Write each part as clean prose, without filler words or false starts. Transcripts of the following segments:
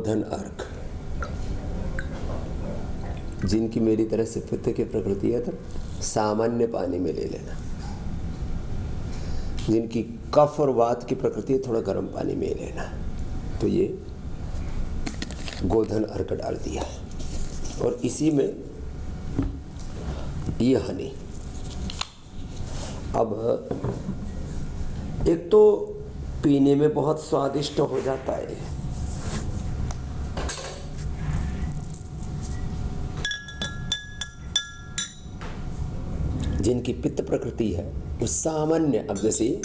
गोधन अर्क, जिनकी मेरी तरह से पित्त की प्रकृति है तो सामान्य पानी में ले लेना, जिनकी कफ और वात की प्रकृति है थोड़ा गर्म पानी में लेना। तो ये गोधन अर्क डाल दिया और इसी में ये हनी। अब एक तो पीने में बहुत स्वादिष्ट हो जाता है, जिनकी पित्त प्रकृति है वो सामान्य, अब जैसे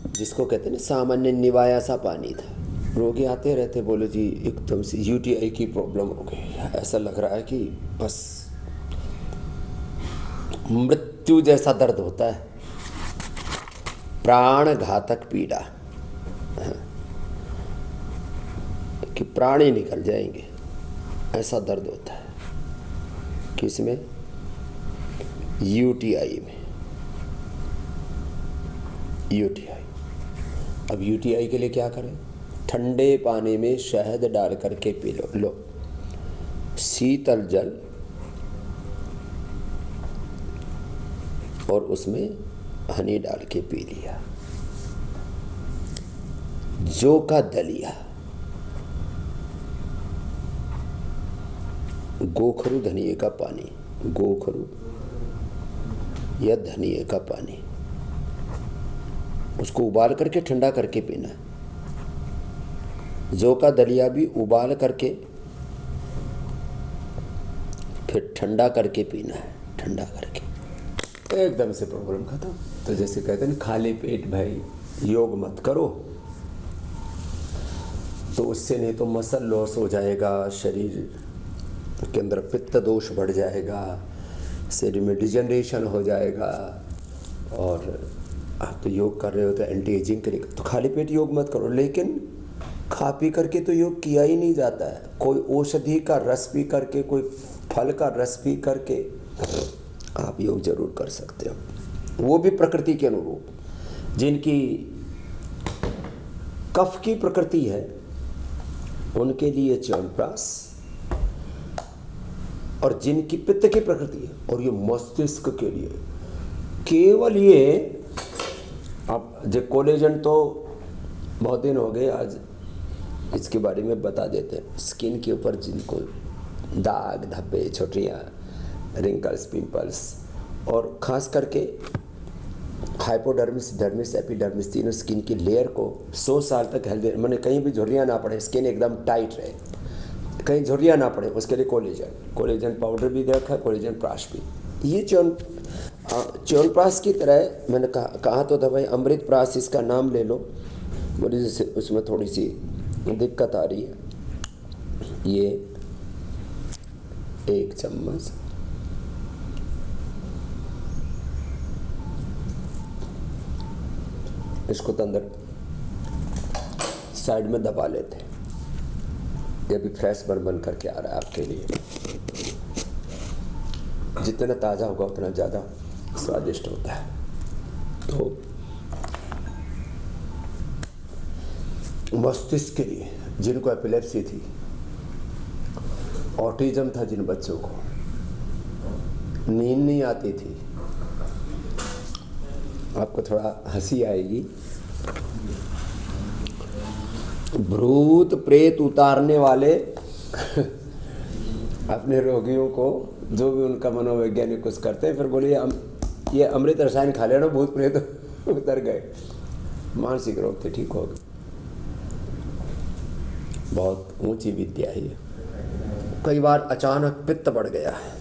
जिसको कहते हैं ना सामान्य निवाया सा पानी था। रोगी आते रहते, बोले जी एकदम से यूटीआई की प्रॉब्लम हो गई, ऐसा लग रहा है कि बस मृत्यु जैसा दर्द होता है, प्राण घातक पीड़ा, कि प्राण ही निकल जाएंगे, ऐसा दर्द होता है। किसमें? यूटीआई में। यूटीआई, अब यूटीआई के लिए क्या करें? ठंडे पानी में शहद डाल करके पी लो, शीतल जल और उसमें हनी डाल के पी लिया। जौ का दलिया, गोखरू धनिए का पानी, गोखरू या धनिए का पानी, उसको उबाल करके ठंडा करके पीना। जौ का दलिया भी उबाल करके फिर ठंडा करके पीना है, ठंडा करके एकदम से प्रॉब्लम खत्म। तो जैसे कहते हैं खाली पेट भाई योग मत करो, तो उससे नहीं तो मसल लॉस हो जाएगा, शरीर के अंदर पित्त दोष बढ़ जाएगा, शरीर में डिजनरेशन हो जाएगा। और आप तो योग कर रहे हो तो एंटी एजिंग के लिए, तो खाली पेट योग मत करो। लेकिन खा पी करके तो योग किया ही नहीं जाता है। कोई औषधि का रस पी करके, कोई फल का रस पी करके आप योग जरूर कर सकते हो, वो भी प्रकृति के अनुरूप। जिनकी कफ की प्रकृति है उनके लिए च्यवनप्राश, और जिनकी पित्त की प्रकृति है और ये मस्तिष्क के लिए केवल ये, अब जो कोलेजन तो बहुत दिन हो गए, आज इसके बारे में बता देते हैं। स्किन के ऊपर जिनको दाग धब्बे, छोटियाँ, रिंकल्स, पिंपल्स, और ख़ास करके हाइपोडर्मिस, डर्मिस, एपिडर्मिस, तीनों स्किन की लेयर को 100 साल तक हेल्दी, मैंने कहीं भी झुर्रियाँ ना पड़े, स्किन एकदम टाइट रहे, कहीं झुर्रियाँ ना पड़े, उसके लिए कोलेजन पाउडर भी दे रखा है, कोलेजन प्राश भी। ये च्यवनप्राश की तरह मैंने कहा तो था भाई अमृत प्राश इसका नाम ले लो, बोले जैसे उसमें थोड़ी सी दिक्कत आ रही है। ये 1 चम्मच इसको तो अंदर साइड में दबा लेते हैं। ये भी फ्रेश बन करके आ रहा है आपके लिए। जितना ताज़ा होगा उतना ज़्यादा स्वादिष्ट होता है। तो मस्तिष्क के लिए, जिनको एपिलेप्सी थी, ऑटिज्म था जिन बच्चों को, नींद नहीं आती थी, आपको थोड़ा हंसी आएगी, भूत प्रेत उतारने वाले अपने रोगियों को, जो भी उनका मनोवैज्ञानिक कुछ करते हैं, फिर बोले ये अमृत रसायन खा लेना, भूत प्रेत उतर गए, मानसिक रोग थे, ठीक हो गए। बहुत ऊंची विद्या है। कई बार अचानक पित्त बढ़ गया है,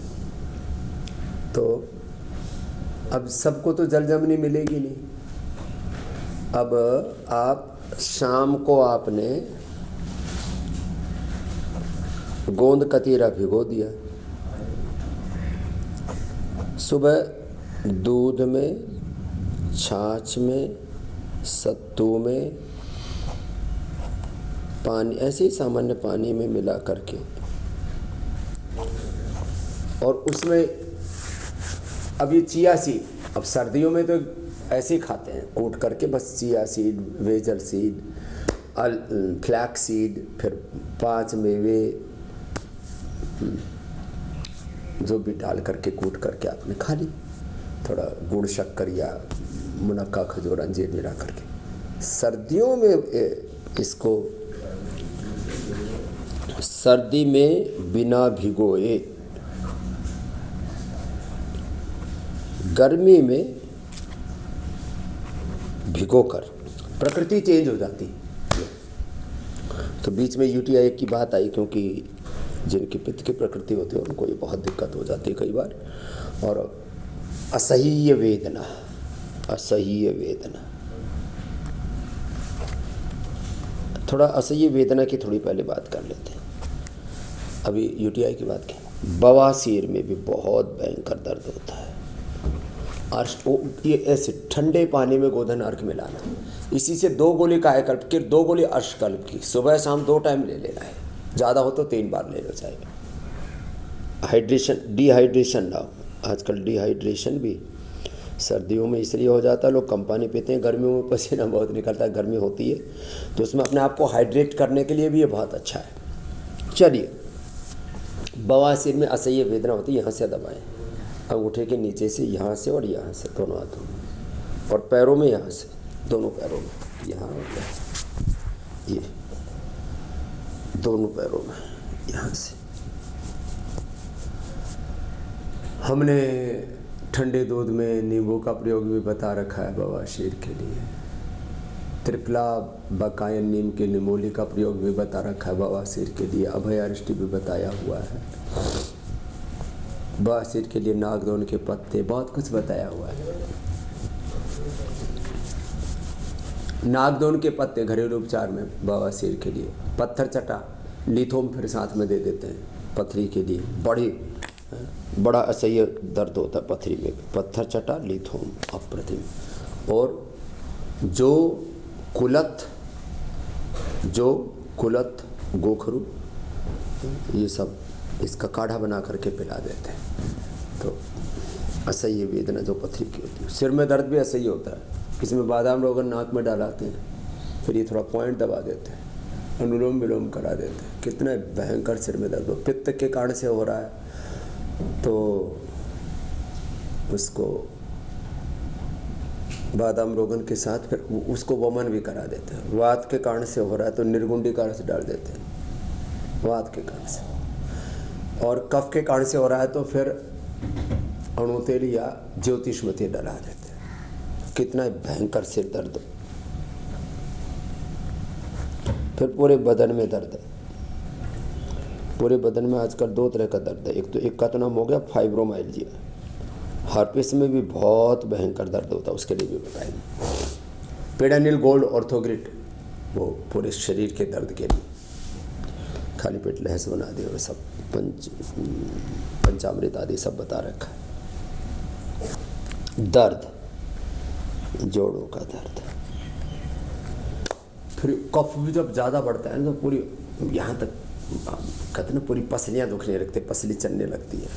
तो अब सबको तो जलजमनी मिलेगी नहीं। अब आप शाम को आपने गोंद कतीरा भिगो दिया, सुबह दूध में, छाछ में, सत्तू में, पानी, ऐसे ही सामान्य पानी में मिला करके, और उसमें अब ये चिया सीड, अब सर्दियों में तो ऐसे ही खाते हैं कूट करके, बस chia seed, vessel seed, flax seed, फिर 5 मेवे जो भी डाल करके कूट करके आपने खा ली, थोड़ा गुड़ शक्कर या मुनक्का खजूर अंजीर मिला करके। सर्दियों में इसको सर्दी में बिना भिगोए, गर्मी में भिगोकर, प्रकृति चेंज हो जाती है। तो बीच में यूटीआई की बात आई, क्योंकि जिनकी पित्त की प्रकृति होती है उनको ये बहुत दिक्कत हो जाती है कई बार। और असह्य वेदना, असह्य वेदना, थोड़ा असह्य वेदना की थोड़ी पहले बात कर लेते हैं। अभी यूटीआई की बात की। बवासीर में भी बहुत भयंकर दर्द होता है। ये ऐसे ठंडे पानी में गोधन अर्क मिलाना, इसी से 2 गोली कायाकल्प की, 2 गोली अर्शकल्प की, सुबह शाम 2 टाइम ले लेना है, ज़्यादा हो तो 3 बार ले लो चाहिए। हाइड्रेशन, डिहाइड्रेशन ना हो। आजकल डिहाइड्रेशन भी सर्दियों में इसलिए हो जाता है, लोग कम पानी पीते हैं, गर्मियों में पसीना बहुत निकलता है, गर्मी होती है, तो उसमें अपने आप को हाइड्रेट करने के लिए भी ये बहुत अच्छा है। चलिए, बवासीर में असह्य वेदना होती है, यहाँ से दबाएं, अंगूठे के नीचे से, यहाँ से और यहाँ से, दोनों हाथों में, और पैरों में यहाँ से, दोनों पैरों में, यहाँ और यहाँ, ये दोनों पैरों में, यहाँ से। हमने ठंडे दूध में नींबू का प्रयोग भी बता रखा है बवासीर के लिए। त्रिफला बकायन नीम के निमोली का प्रयोग भी बता रखा है बवासीर के लिए। अभय अरिष्टि भी बताया हुआ है बवासीर के लिए। नागदौन के पत्ते, बहुत कुछ बताया हुआ है। नागदौन के पत्ते घरेलू उपचार में बवासीर के लिए। पत्थर चटा, लिथोम फिर साथ में दे देते हैं पथरी के लिए। बड़ा असह्य दर्द होता है पथरी में, पत्थर चटा, लिथोम, अप्रतिम। और जो कुलत, गोखरू, ये सब इसका काढ़ा बना करके पिला देते हैं। तो असह्य वेदना जो पथरी की होती है। सिर में दर्द भी असह्य होता है, इसमें बादाम रोगन नाक में डालाते हैं, फिर ये थोड़ा पॉइंट दबा देते हैं, अनुलोम विलोम करा देते हैं। कितना भयंकर सिर में दर्द हो, पित्त के कारण से हो रहा है तो उसको बादाम रोगन के साथ फिर उसको वमन भी करा देते हैं। वात के कारण से हो रहा है तो निर्गुंडी का रस डाल देते हैं, वात के कारण से। और कफ के कारण से हो रहा है तो फिर अणुतेल या ज्योतिषमती डला देते हैं। कितना भयंकर सिर दर्द। फिर पूरे बदन में दर्द है। पूरे बदन में आजकल 2 तरह का दर्द है। एक का तो नाम हो गया फाइब्रोमाइल्जिया। हार्पिस में भी बहुत भयंकर दर्द होता है, उसके लिए भी बताएंगे। पेडानिल गोल्ड ऑर्थोग्रिट, वो पूरे शरीर के दर्द के लिए। खाली पेट लहस बना दिए और सब पंचामृत आदि सब बता रखा है। दर्द, जोड़ों का दर्द। फिर कफ भी जब ज़्यादा बढ़ता है ना तो पूरी यहाँ तक कहते ना पूरी पसलियाँ दुखने लगती, पसली चलने लगती है।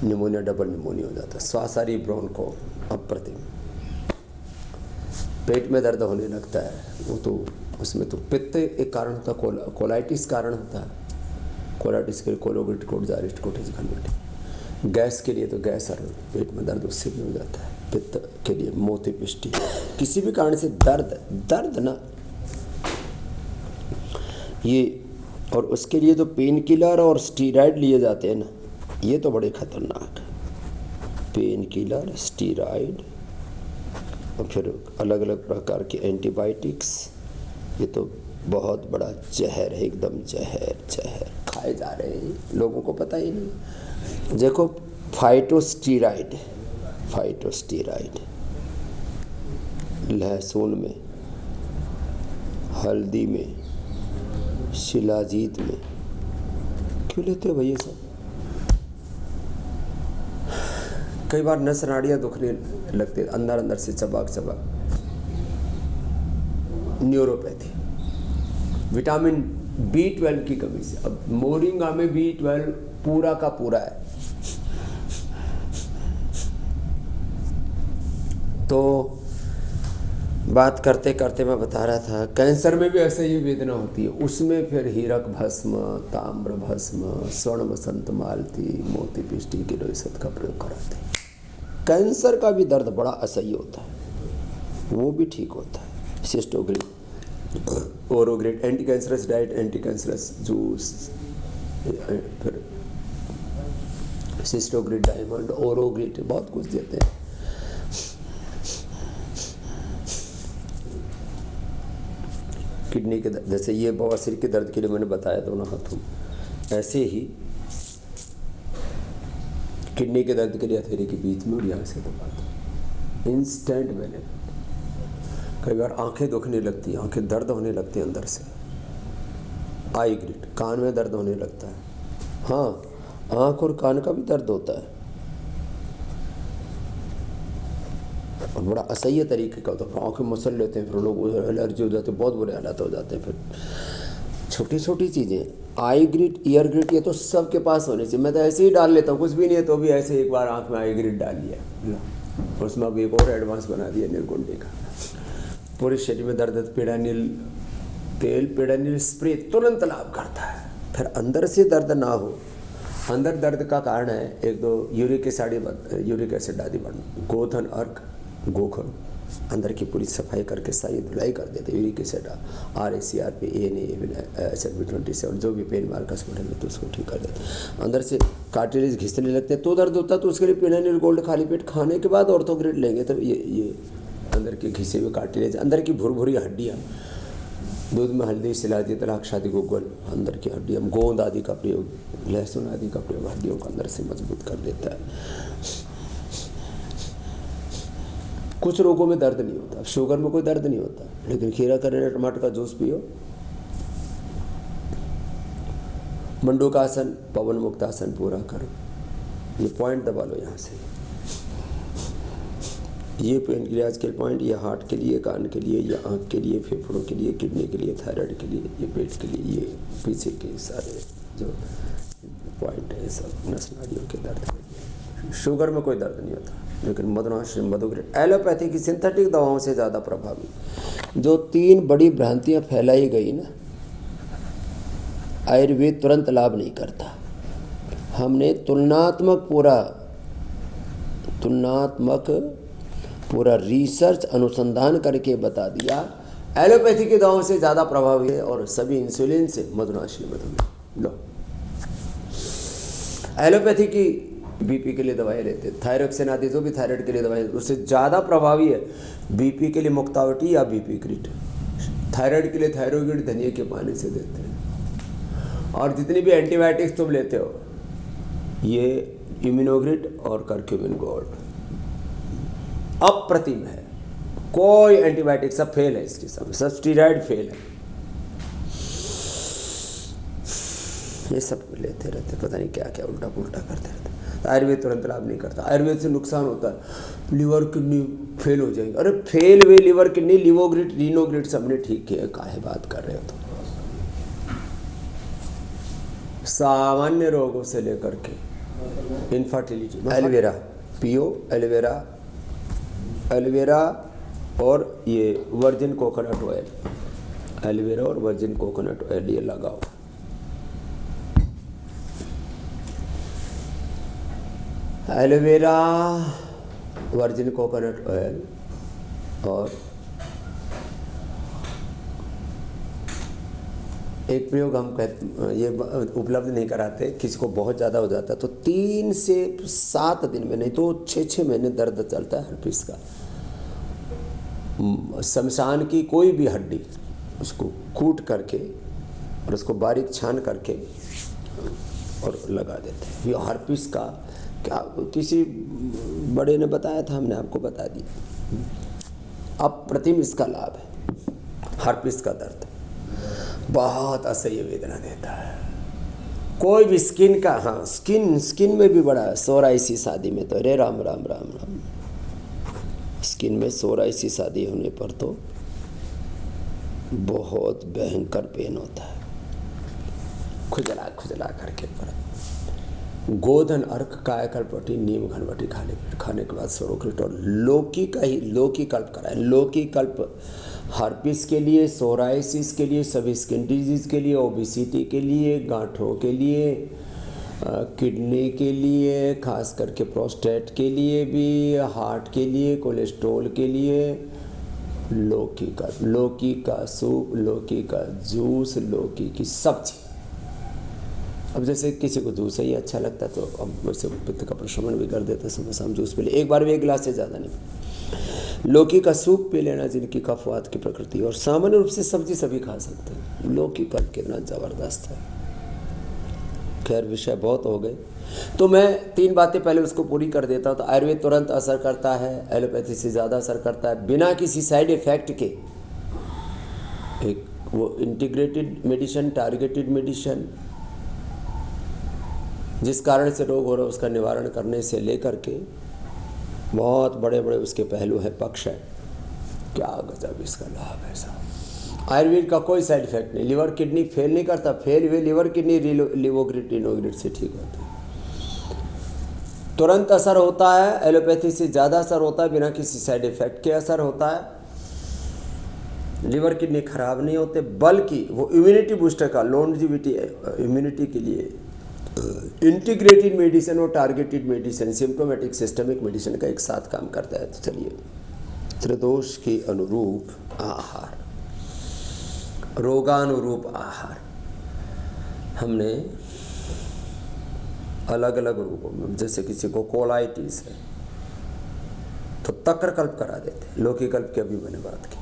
निमोनिया, डबल निमोनिया हो जाता है। श्वासारी ब्रोंको, अप्रतिम। पेट में दर्द होने लगता है, वो तो उसमें तो पित्त एक कारण होता है, कोलाइटिस कारण होता है। कोलाइटिस के लिए कोलोग्रिट कोड, जारिस्ट कोटेज घनवटी। गैस के लिए तो गैस और पेट में दर्द उससे भी हो जाता है। पित्त के लिए मोती पिष्टि, किसी भी कारण से दर्द ना ये। और उसके लिए जो पेन किलर और स्टीरॉयड लिए जाते हैं ना, ये तो बड़े खतरनाक है। पेन किलर, स्टीरॉयड और फिर अलग अलग प्रकार के एंटीबायोटिक्स, ये तो बहुत बड़ा जहर है, एकदम जहर खाए जा रहे हैं, लोगों को पता ही नहीं। देखो फाइटोस्टीरॉयड, लहसुन में, हल्दी में, शिलाजीत में, क्यों लेते हो भैया सब? कई बार नस नाड़ियाँ दुखने लगते अंदर से चबाक। न्यूरोपैथी, विटामिन B12 की कमी से। अब मोरिंगा में B12 पूरा का पूरा है, तो बात करते करते मैं बता रहा था कैंसर में भी ऐसे ही वेदना होती है। उसमें फिर हीरक भस्म, ताम्र भस्म, स्वर्ण वसंत मालती, मोती पिष्टी की रोसत का प्रयोग कराते हैं। कैंसर का भी दर्द बड़ा असह्य होता है, वो भी ठीक होता है। सिस्टोग्रिड, ओरोग्रिड, anti cancerous diet, anti cancerous juice, फिर सिस्टोग्रिड डायमंड, ओरोग्रिड, बहुत कुछ देते हैं। किडनी के दर्द, जैसे ये बवासीर के दर्द के लिए मैंने बताया दोनों हाथों, ऐसे ही किडनी के दर्द के लिए हथेली के बीच में और यहाँ से दबाते, इंस्टेंट बेनिफिट। कई बार आंखें दुखने लगती हैं, आंखें दर्द होने लगती हैं अंदर से। आई ग्रिड, कान में दर्द होने लगता है। हाँ, आँख और कान का भी दर्द होता है और बड़ा असह्य तरीके का होता है। आँखें मसल लेते हैं, फिर लोग एलर्जी हो जाती है, बहुत बुरे हालात हो जाते हैं। फिर छोटी छोटी चीज़ें, आई ग्रिड, ईयर ग्रिड, ये तो सबके पास होने चाहिए। मैं तो ऐसे ही डाल लेता हूँ, कुछ भी नहीं है तो भी ऐसे एक बार आँख में आई ग्रिड डाल लिया, उसमें अब एक और एडवांस बना दिया निर्गुंडी का। पूरे शरीर में दर्द, पेडानिल तेल, पेडानिल स्प्रे तुरंत लाभ करता है। फिर अंदर से दर्द ना हो, अंदर दर्द का कारण है एक दो यूरिक एसिड आदि बढ़ना, गोधन, अर्क, गोखन, अंदर की पूरी सफाई करके सही धुलाई कर देते। Uric acid, RACRP, ANA, SLB27, जो भी पेन मार्कर्स बढ़े तो उसको ठीक कर देते। अंदर से कार्टिलेज घिसने लगते हैं तो दर्द होता है, तो उसके लिए पेडानिल गोल्ड खाली पेट खाने के बाद ऑर्थोग्रिड लेंगे तो ये अंदर के घिसे हुए कार्टिलेज, अंदर की भुरभुरी हड्डियाँ, दूध में हल्दी, सिलाजी, तलाक, शादी, गुग्गल, अंदर की हड्डियाँ, गोंद आदि का प्रयोग, लहसुन आदि का प्रयोग हड्डियों को अंदर से मजबूत कर देता है। कुछ रोगों में दर्द नहीं होता, शुगर में कोई दर्द नहीं होता, लेकिन खीरा, करेला, टमाटर का जूस पियो। मंडूकासन, पवन मुक्तासन पूरा करो। ये पॉइंट दबा लो यहाँ से, ये पेन के लिए आजकल पॉइंट, ये हार्ट के लिए, कान के लिए, ये आँख के लिए, फेफड़ों के लिए, किडनी के लिए, थायराइड के लिए, ये पेट के लिए, ये पीछे के सारे जो पॉइंट है सब नस नाड़ियों के दर्द के लिए। शुगर में कोई दर्द नहीं होता, लेकिन मधुनाश्री, मधुग्रिड, एलोपैथी की सिंथेटिक दवाओं से ज़्यादा प्रभावी। जो 3 बड़ी भ्रांतियाँ फैलाई गई ना, आयुर्वेद तुरंत लाभ नहीं करता। हमने तुलनात्मक पूरा रिसर्च अनुसंधान करके बता दिया एलोपैथी की दवाओं से ज़्यादा प्रभावी है, और सभी इंसुलिन से मधुनाश्री, मधुमेह लो। एलोपैथी की बीपी के लिए दवाएं लेते हैं, थायरोक्सिन आदि जो भी थायराइड के लिए दवाएं, उससे ज़्यादा प्रभावी है बीपी के लिए मुक्तावटी या बीपी ग्रिड। थायराइड के लिए थायरोग्रिड धनिया के पानी से देते हैं। और जितनी भी एंटीबायोटिक्स तुम लेते हो, ये इम्यूनोग्रिड और कर्क्यूमिन गोल्ड अप्रतिम है। कोई एंटीबायोटिक सब फेल है इसके सामने, सब स्टीरॉयड फेल है। ये सब लेते रहते, पता नहीं क्या क्या उल्टा पुल्टा करते रहते। आयुर्वेद तुरंत लाभ नहीं करता, आयुर्वेद से नुकसान होता है। लिवर किडनी फेल हो जाएगी, अरे फेल हुए लिवर किडनी, लिवोग्रिड, रीनोग्रिड सबने ठीक किया, काहे बात कर रहे हो तुम? सामान्य रोगों से लेकर के इनफर्टिलिटी, एलोवेरा पियो, एलोवेरा और ये वर्जिन कोकोनट ऑयल, एलोवेरा और वर्जिन कोकोनट ऑयल ये लगाओ। एलोवेरा, वर्जिन कोकोनट ऑयल और एक प्रयोग हम ये उपलब्ध नहीं कराते, किसी को बहुत ज़्यादा हो जाता है तो 3 से 7 दिन में, नहीं तो 6-6 महीने दर्द चलता है हर्पिस का। शमशान की कोई भी हड्डी उसको कूट करके और उसको बारीक छान करके और लगा देते हैं। ये हर्पिस का क्या, किसी बड़े ने बताया था, हमने आपको बता दिया। अप्रतिम इसका लाभ है। हर्पिस का दर्द बहुत असह्य वेदना देता है। कोई भी स्किन का, हाँ स्किन में भी बड़ा, सोराइसी शादी में तो अरे राम राम राम राम, स्किन में सोराइसी शादी होने पर तो बहुत भयंकर पेन होता है, खुजला खुजला करके पड़ा। गोधन अर्क कायकल्पटी नीम घनवटी खाने के बाद सोरोक्रिट और लौकी कल्प कराएं। लौकी कल्प हार्पिस के लिए, सोराइसिस के लिए, सभी स्किन डिजीज़ के लिए, ओबिसिटी के लिए, गांठों के लिए, किडनी के लिए, खास करके प्रोस्टेट के लिए भी, हार्ट के लिए, कोलेस्ट्रॉल के लिए, लौकी का सूप, लौकी का जूस, लौकी की सब्जी। अब जैसे किसी को जूस ही अच्छा लगता है तो अब वैसे पित्त का प्रशमन भी कर देते हैं, सुबह शाम जूस पी ले, एक बार भी 1 गिलास से ज़्यादा नहीं। लौकी का सूप पी लेना जिनकी कफवात की प्रकृति, और सामान्य रूप से सब्जी सभी खा सकते हैं। लौकी कल्प कितना ज़बरदस्त है। खैर विषय बहुत हो गए, तो मैं 3 बातें पहले उसको पूरी कर देता हूँ। तो आयुर्वेद तुरंत असर करता है, एलोपैथी से ज़्यादा असर करता है, बिना किसी साइड इफेक्ट के। एक वो इंटीग्रेटेड मेडिसिन, टारगेटेड मेडिसिन, जिस कारण से रोग हो रहा है उसका निवारण करने से लेकर के बहुत बड़े बड़े उसके पहलू हैं, पक्ष है। क्या गजब इसका लाभ है साहब। आयुर्वेद का कोई साइड इफेक्ट नहीं। लिवर किडनी फेल नहीं करता, फेल हुए लिवर किडनी लिवोग्रिड इनोग्रिड से ठीक होती है। तुरंत असर होता है, एलोपैथी से ज़्यादा असर होता है, बिना किसी साइड इफेक्ट के असर होता है। लिवर किडनी खराब नहीं होते, बल्कि वो इम्यूनिटी बूस्टर का, लॉन्जिविटी इम्यूनिटी के लिए इंटीग्रेटेड मेडिसिन और targeted medicine, symptomatic systemic medicine का एक साथ काम करता है। तो चलिए, त्रिदोष के अनुरूप आहार, रोगानुरूप आहार, हमने अलग अलग रोगों में, जैसे किसी को कोलाइटिस है तो तक्र कल्प करा देते हैं। लौकी कल्प की अभी मैंने बात की।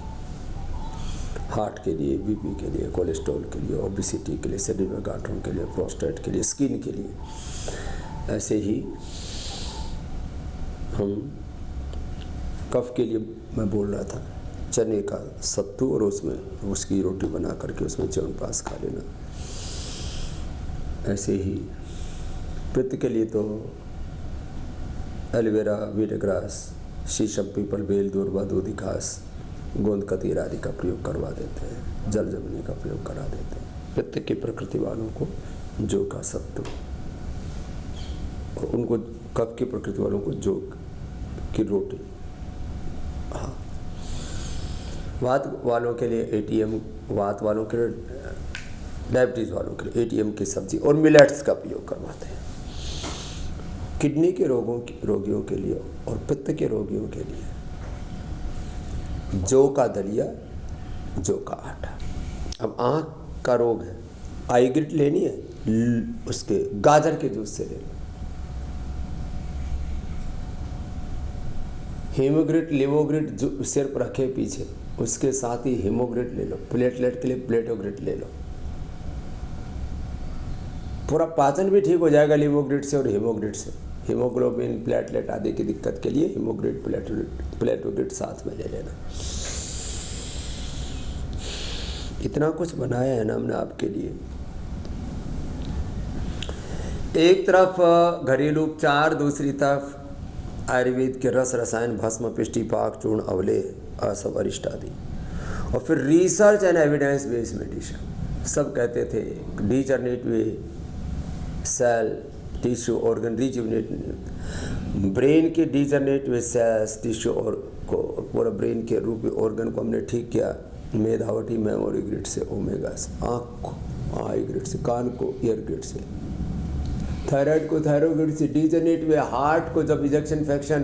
हार्ट के लिए, बीपी के लिए, कोलेस्ट्रॉल के लिए, ओबिसिटी के लिए, शरीर में गांठों के लिए, प्रोस्टेट के लिए, स्किन के लिए। ऐसे ही हम कफ के लिए मैं बोल रहा था, चने का सत्तू और उसमें उसकी रोटी बना करके उसमें च्यवनप्राश खा लेना। ऐसे ही पित्त के लिए तो एलोवेरा, वीटग्रास, शीशम, पीपल, बेल, दूर्वा, दूधी घास, गोंद कतीर आदि का प्रयोग करवा देते हैं। जल जमनी का प्रयोग करा देते हैं। पित्त की प्रकृति वालों को जौ का सत्तू, और उनको कफ की प्रकृति वालों को जौ की रोटी। हाँ, वात वालों के लिए एटीएम, वात वालों के लिए, डायबिटीज़ वालों के लिए एटीएम की सब्जी और मिलेट्स का प्रयोग करवाते हैं। किडनी के रोगियों के लिए और पित्त के रोगियों के लिए जौ का दलिया, जौ का आटा। अब आँख का रोग है, आई ग्रिट लेनी है, उसके गाजर के जूस से ले लो। हीमोग्रिट, लिवोग्रिट जो सिर पर रखे पीछे, उसके साथ ही हीमोग्रिट ले लो। प्लेटलेट के लिए प्लेटोग्रिट ले लो। पूरा पाचन भी ठीक हो जाएगा लिवोग्रिट से और हीमोग्रिट से। हीमोग्लोबिन, प्लेटलेट आदि की दिक्कत के लिए हीमोग्रिट, प्लेटोग्रिट साथ में ले लेना। इतना कुछ बनाया है ना हमने आपके लिए। एक तरफ घरेलू उपचार, दूसरी तरफ आयुर्वेद के रस, रसायन, भस्म, पिष्टि, पाक, चूर्ण, अवले, असव, अरिष्ट आदि, और फिर research and evidence based medicine. सब कहते थे degenerative cell, tissue, organ rejuvenate, brain के डीजनरेटिव सेल्स, टिश्यू और को पूरा ब्रेन के रूप में ऑर्गन को हमने ठीक किया। मेधावटी, मेमोरी ग्रिड से, ओमेगा से, आँख को आई ग्रिड से, कान को ईयर ग्रिड से, थायराइड को थायरोग्रिड से, डीजनरेटिव हार्ट को जब इजेक्शन इन्फेक्शन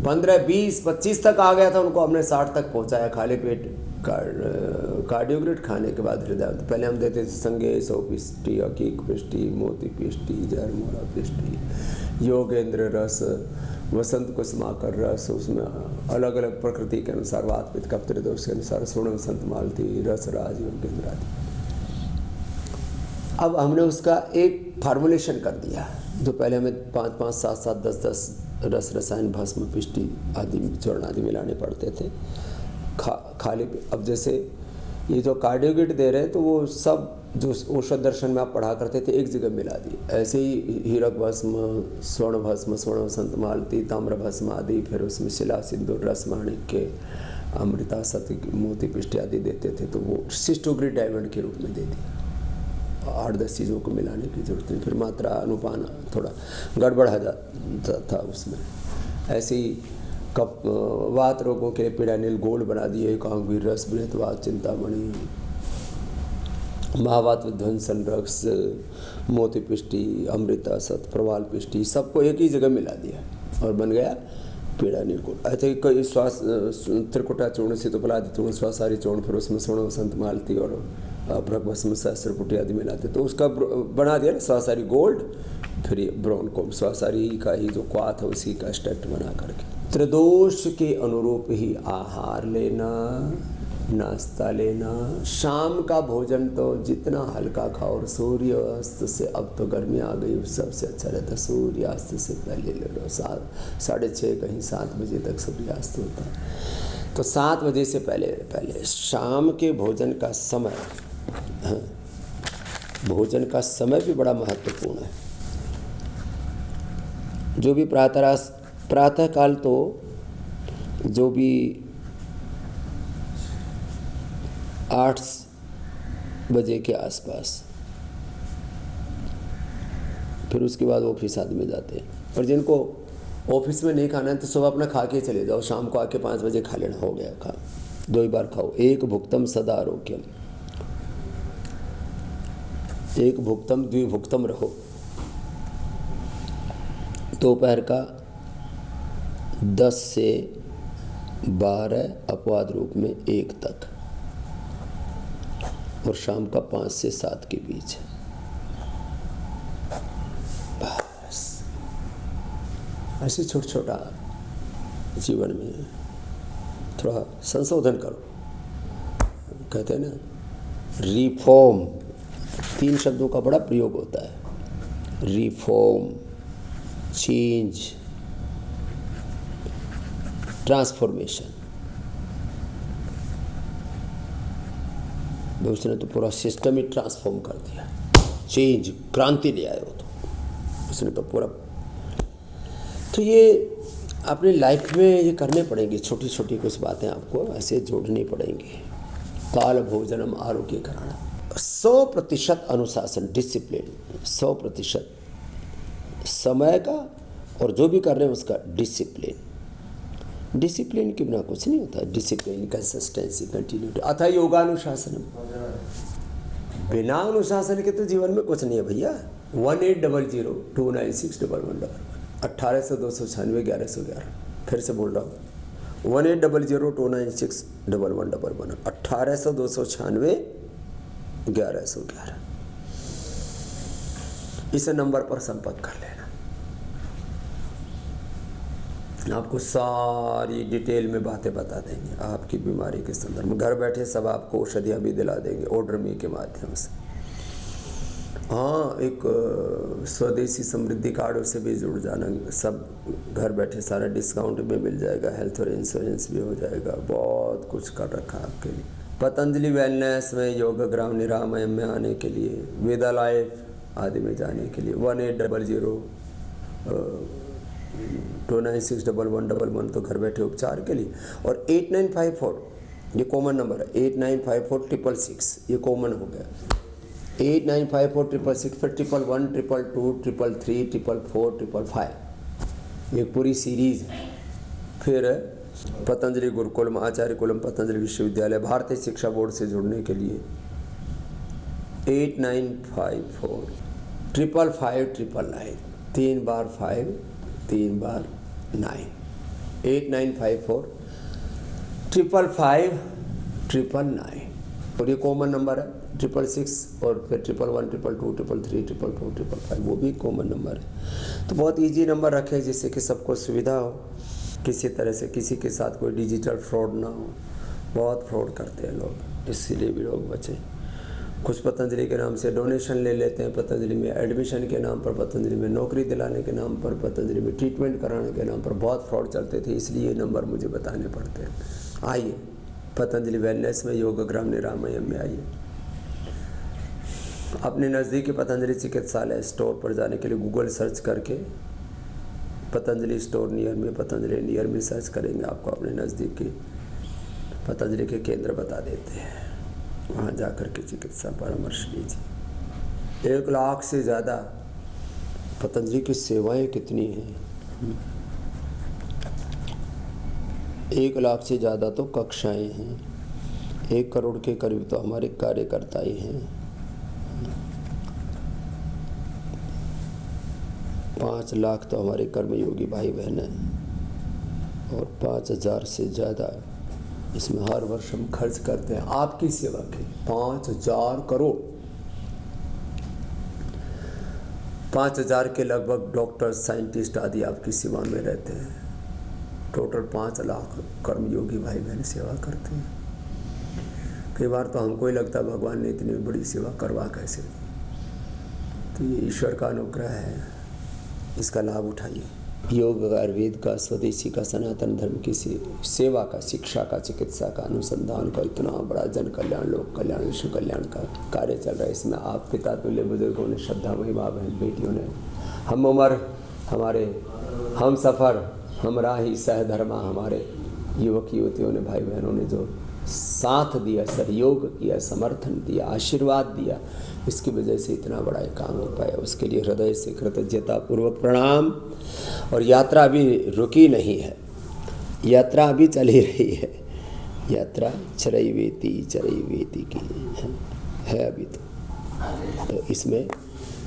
15, 20, 25 तक आ गया था, उनको हमने 60 तक पहुँचाया खाली पेट। कार्डियोग्रिड खाने के बाद हृदय। पहले हम देते थे संगेश, पिष्टि, अकीक पिष्टि, मोती पिष्टि, जयरमोरा पिष्टि, योगेंद्र रस, वसंत कुसुमाकर रस, उसमें अलग अलग प्रकृति के अनुसार, वात पित्त कफ त्रिदोष के अनुसार, स्वर्ण वसंत मालती, रस राज, योगेंद्र आदि। अब हमने उसका एक फार्मूलेशन कर दिया, जो पहले हमें 5-5, 7-7, 10-10 रस, रसायन, भस्म, पिष्टि आदि, चूर्ण आदि मिलाने पड़ते थे खाली। अब जैसे ये जो कार्डियोग्रिड दे रहे हैं, तो वो सब जो औषध दर्शन में आप पढ़ा करते थे एक जगह मिला दी। ऐसे ही हीरक भस्म, स्वर्ण भस्म, स्वर्ण वसंत मालती, ताम्र भस्म आदि, फिर उसमें शिला, सिंदूर, रस, माणिक्य, अमृता, सती, मोती पिष्टि आदि देते थे। तो वो सिस्टोग्रिड डायमंड के रूप में दे दिया। 8-10 चीज़ों को मिलाने की जरूरत नहीं। फिर मात्रा अनुपान थोड़ा गड़बड़ हो जाता था उसमें। ऐसे ही कप वात रोगों के लिए पीड़ानिल गोल्ड बना दिए, कांगवीर रस, बृहत्वात, चिंतामणि, महावात विध्वंसन रक्स, मोती पिष्टी, अमृता सत, प्रवाल पिष्टी, सबको एक ही जगह मिला दिया और बन गया पीड़ानिल गोल्ड। ऐसे कई श्वास त्रिकुटा चूर्ण, सितोपलादि चूर्ण, श्वासारी चूर्ण, फिर उसमें स्वर्ण वसंत मालती और भ्रगभस्म सहस्रपुटी आदि मिलाते, तो उसका बना दिया ना श्वासारी गोल्ड। फिर ये ब्रोनकोम श्वासारी का ही जो क्वाथ है उसी का स्टेक्ट बना करके। त्रिदोष के अनुरूप ही आहार लेना, नाश्ता लेना, शाम का भोजन तो जितना हल्का खाओ, और सूर्यास्त से, अब तो गर्मी आ गई, सबसे अच्छा रहता सूर्यास्त से पहले ले लो। 6:30 कहीं 7 बजे तक सूर्यास्त होता है, तो 7 बजे से पहले शाम के भोजन का समय, हाँ, भोजन का समय भी बड़ा महत्वपूर्ण है। जो भी प्रातः काल, तो जो भी 8 बजे के आसपास, फिर उसके बाद ऑफिस आदमी जाते हैं, और जिनको ऑफिस में नहीं खाना है तो सुबह अपना खा के चले जाओ, शाम को आके 5 बजे खा लेना, हो गया खा। 2 ही बार खाओ। एक भुक्तम सदा आरोग्यम, एक भुक्तम द्विभुक्तम रहो। दोपहर का 10 से 12 अपवाद रूप में 1 तक, और शाम का 5 से 7 के बीच। बस ऐसे छोटा जीवन में थोड़ा संशोधन करो। कहते हैं ना, रिफॉर्म, 3 शब्दों का बड़ा प्रयोग होता है। Reform, change, transformation. उसने तो पूरा सिस्टम ही ट्रांसफॉर्म कर दिया, चेंज, क्रांति ले आए हो तो उसने तो पूरा। तो ये अपनी लाइफ में ये करने पड़ेंगी, छोटी छोटी कुछ बातें आपको ऐसे जोड़नी पड़ेंगी। काल भोजनम आरोग्य कराना, 100% अनुशासन, डिसिप्लिन, 100% समय का, और जो भी कर रहे हैं उसका डिसिप्लिन। डिसिप्लिन के बिना कुछ नहीं होता। Discipline, consistency, continuity. अतः योगानुशासन, बिना अनुशासन के तो जीवन में कुछ नहीं है भैया। 1800296111 1800-296-1111। फिर से बोल रहा हूँ, 1800-296-1111 1800-296-1111। इस नंबर पर संपर्क कर लेना। आपको सारी डिटेल में बातें बता देंगे, आपकी बीमारी के संदर्भ में। घर बैठे सब आपको औषधियाँ भी दिला देंगे ऑर्डर मी के माध्यम से। हाँ, एक स्वदेशी समृद्धि कार्ड से भी जुड़ जाना, सब घर बैठे सारा डिस्काउंट में मिल जाएगा, हेल्थ और इंश्योरेंस भी हो जाएगा, बहुत कुछ कर रखा है आपके लिए। पतंजलि वेलनेस में, योगग्राम निरामयम में आने के लिए, वेदा लाइफ आदि में जाने के लिए 1800-296-1111 तो घर बैठे उपचार के लिए। और 8954 ये कॉमन नंबर है, 8954-666 ये कॉमन हो गया। 8954-666, फिर 111-222-333-444-5 ये पूरी सीरीज। फिर पतंजलि गुरुकुलम, आचार्य कुलम, पतंजलि विश्वविद्यालय, भारतीय शिक्षा बोर्ड से जुड़ने के लिए 8954-555-999 3 बार 5 3 बार 9 8954-555-999 और ये कॉमन नंबर है 666 और फिर 1111-222-333-444-5 वो भी कॉमन नंबर है। तो बहुत इजी नंबर रखे जिससे कि सबको सुविधा हो, किसी तरह से किसी के साथ कोई डिजिटल फ्रॉड ना हो। बहुत फ्रॉड करते हैं लोग, इसीलिए भी लोग बचें। कुछ पतंजलि के नाम से डोनेशन ले लेते हैं, पतंजलि में एडमिशन के नाम पर, पतंजलि में नौकरी दिलाने के नाम पर, पतंजलि में ट्रीटमेंट कराने के नाम पर बहुत फ्रॉड चलते थे, इसलिए ये नंबर मुझे बताने पड़ते हैं। आइए पतंजलि वेलनेस में, योगग्राम निरामयम में आइए। अपने नज़दीकी पतंजलि चिकित्सालय स्टोर पर जाने के लिए गूगल सर्च करके पतंजलि स्टोर नियर में, पतंजलि नियर में सर्च करेंगे, आपको अपने नज़दीकी पतंजलि के केंद्र बता देते हैं। वहाँ जाकर के चिकित्सा परामर्श लीजिए। 1 लाख से ज़्यादा पतंजलि की सेवाएं कितनी हैं, 1 लाख से ज़्यादा तो कक्षाएं हैं, 1 करोड़ के करीब तो हमारे कार्यकर्ता ही हैं, 5 लाख तो हमारे कर्मयोगी भाई बहन हैं और 5,000 से ज़्यादा इसमें हर वर्ष हम खर्च करते हैं आपकी सेवा के। 5,000 करोड़, 5,000 के लगभग डॉक्टर, साइंटिस्ट आदि आपकी सेवा में रहते हैं। टोटल 5 लाख कर्मयोगी भाई बहन सेवा करते हैं। कई बार तो हमको ही लगता है भगवान ने इतनी बड़ी सेवा करवा कैसे। तो ये ईश्वर का अनुग्रह है, इसका लाभ उठाइए। योग, आयुर्वेद का, स्वदेशी का, सनातन धर्म की सेवा का, शिक्षा का, चिकित्सा का, अनुसंधान का इतना बड़ा जन कल्याण, लोक कल्याण, विश्व कल्याण का कार्य चल रहा है। इसमें आप पिता तुल्य बुजुर्गों ने, श्रद्धामयी माँ बहन बेटियों ने, हम उम्र, हमारे हम सफ़र, हम राही सहधर्मा, हमारे युवक युवतियों ने, भाई बहनों ने जो साथ दिया, सहयोग किया, समर्थन दिया, आशीर्वाद दिया, इसकी वजह से इतना बड़ा काम हो पाया। उसके लिए हृदय से कृतज्ञता पूर्वक प्रणाम। और यात्रा अभी रुकी नहीं है, यात्रा अभी चल ही रही है। यात्रा चरैवेति की है अभी तो इसमें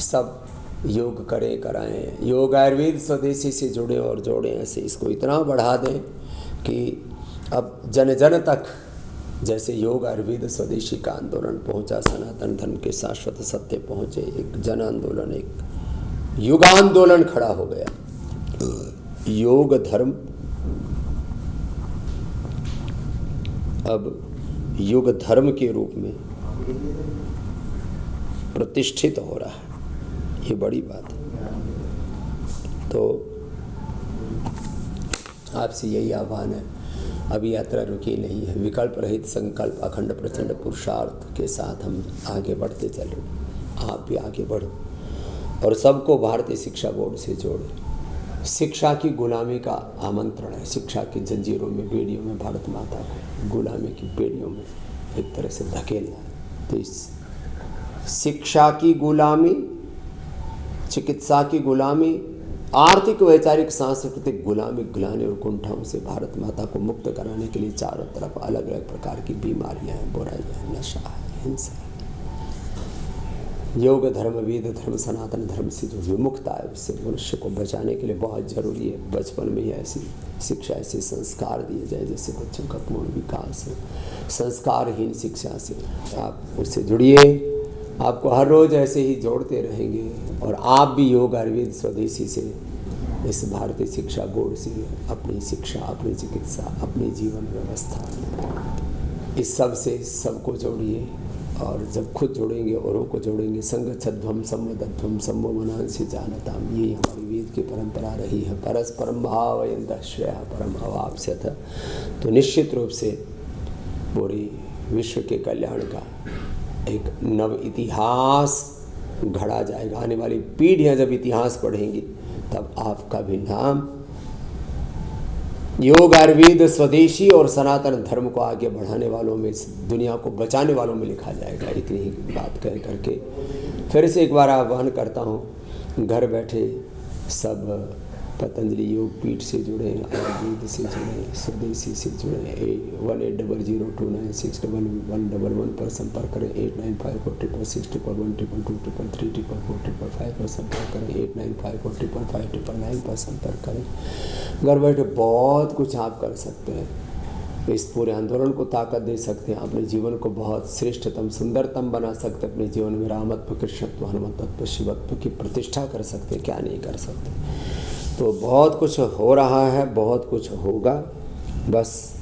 सब योग करें, कराएं। योग आयुर्वेद स्वदेशी से जुड़ें और जोड़ें, ऐसे इसको इतना बढ़ा दें कि अब जन जन तक, जैसे योग आयुर्वेद स्वदेशी का आंदोलन पहुंचा, सनातन धर्म के शाश्वत सत्य पहुंचे, एक जन आंदोलन, एक युगांदोलन खड़ा हो गया। योग धर्म अब युग धर्म के रूप में प्रतिष्ठित हो रहा है, ये बड़ी बात है। तो आपसे यही आह्वान है, अभी यात्रा रुकी नहीं है। विकल्प रहित संकल्प, अखंड प्रचंड पुरुषार्थ के साथ हम आगे बढ़ते चलो। आप भी आगे बढ़ो और सबको भारतीय शिक्षा बोर्ड से जोड़ो। शिक्षा की गुलामी का आमंत्रण है, शिक्षा की जंजीरों में, बेड़ियों में भारत माता को गुलामी की बेड़ियों में एक तरह से धकेलना है। तो इस शिक्षा की गुलामी, चिकित्सा की गुलामी, आर्थिक, वैचारिक, सांस्कृतिक गुलामी, ग्लानि और कुंठाओं से भारत माता को मुक्त कराने के लिए चारों तरफ अलग अलग प्रकार की बीमारियां हैं, बुराइयां हैं, नशा है, हिंसा है। योग धर्म, वेद धर्म, सनातन धर्म से जो विमुक्ता है, उससे मनुष्य को बचाने के लिए बहुत जरूरी है बचपन में ही ऐसी शिक्षा, ऐसे संस्कार दिए जाए जैसे बच्चों का पूर्ण विकास हो। संस्कारहीन शिक्षा से आप उससे जुड़िए, आपको हर रोज़ ऐसे ही जोड़ते रहेंगे। और आप भी योग आयुर्वेद स्वदेशी से, इस भारतीय शिक्षा बोर्ड से अपनी शिक्षा, अपनी चिकित्सा, अपनी जीवन व्यवस्था, इस सब से सबको जोड़िए। और जब खुद जोड़ेंगे औरों को जोड़ेंगे। संगच्छध्वम सम्मदध्वम सम्मो मनांसि जानताम, यही हमारी वेद की परंपरा रही है। परस्परम भावयन्तः श्रेयः परम अवाप्स्यथ। तो निश्चित रूप से पूरे विश्व के कल्याण का एक नव इतिहास घड़ा जाएगा। आने वाली पीढ़ियां जब इतिहास पढ़ेंगी तब आपका भी नाम योग आयुर्वेद स्वदेशी और सनातन धर्म को आगे बढ़ाने वालों में, इस दुनिया को बचाने वालों में लिखा जाएगा। इतनी ही बात कह करके फिर से एक बार आह्वान करता हूँ, घर बैठे सब पतंजलि योग पीठ से जुड़े, आयुर्वेद से जुड़े, स्वदेशी से जुड़े। 180029611111 पर संपर्क करें। 8954661122334445 पर संपर्क करें। 89545599 पर संपर्क करें। घर बैठे बहुत कुछ आप कर सकते हैं, इस पूरे आंदोलन को ताकत दे सकते हैं, अपने जीवन को बहुत श्रेष्ठतम, सुंदरतम बना सकते हैं। अपने जीवन में रामत्व, कृष्णत्व, हनुमतत्व, शिवत्व की प्रतिष्ठा कर सकते हैं, क्या नहीं कर सकते। तो बहुत कुछ हो रहा है, बहुत कुछ होगा। बस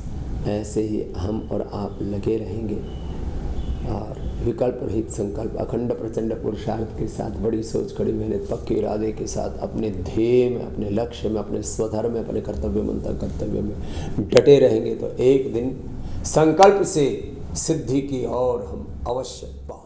ऐसे ही हम और आप लगे रहेंगे और विकल्प रहित संकल्प, अखंड प्रचंड पुरुषार्थ के साथ, बड़ी सोच, कड़ी मेहनत, पक्के इरादे के साथ अपने ध्येय में, अपने लक्ष्य में, अपने स्वधर्म में, अपने कर्तव्य मंत्र कर्तव्य में डटे रहेंगे तो एक दिन संकल्प से सिद्धि की ओर हम अवश्य पहुँचेंगे।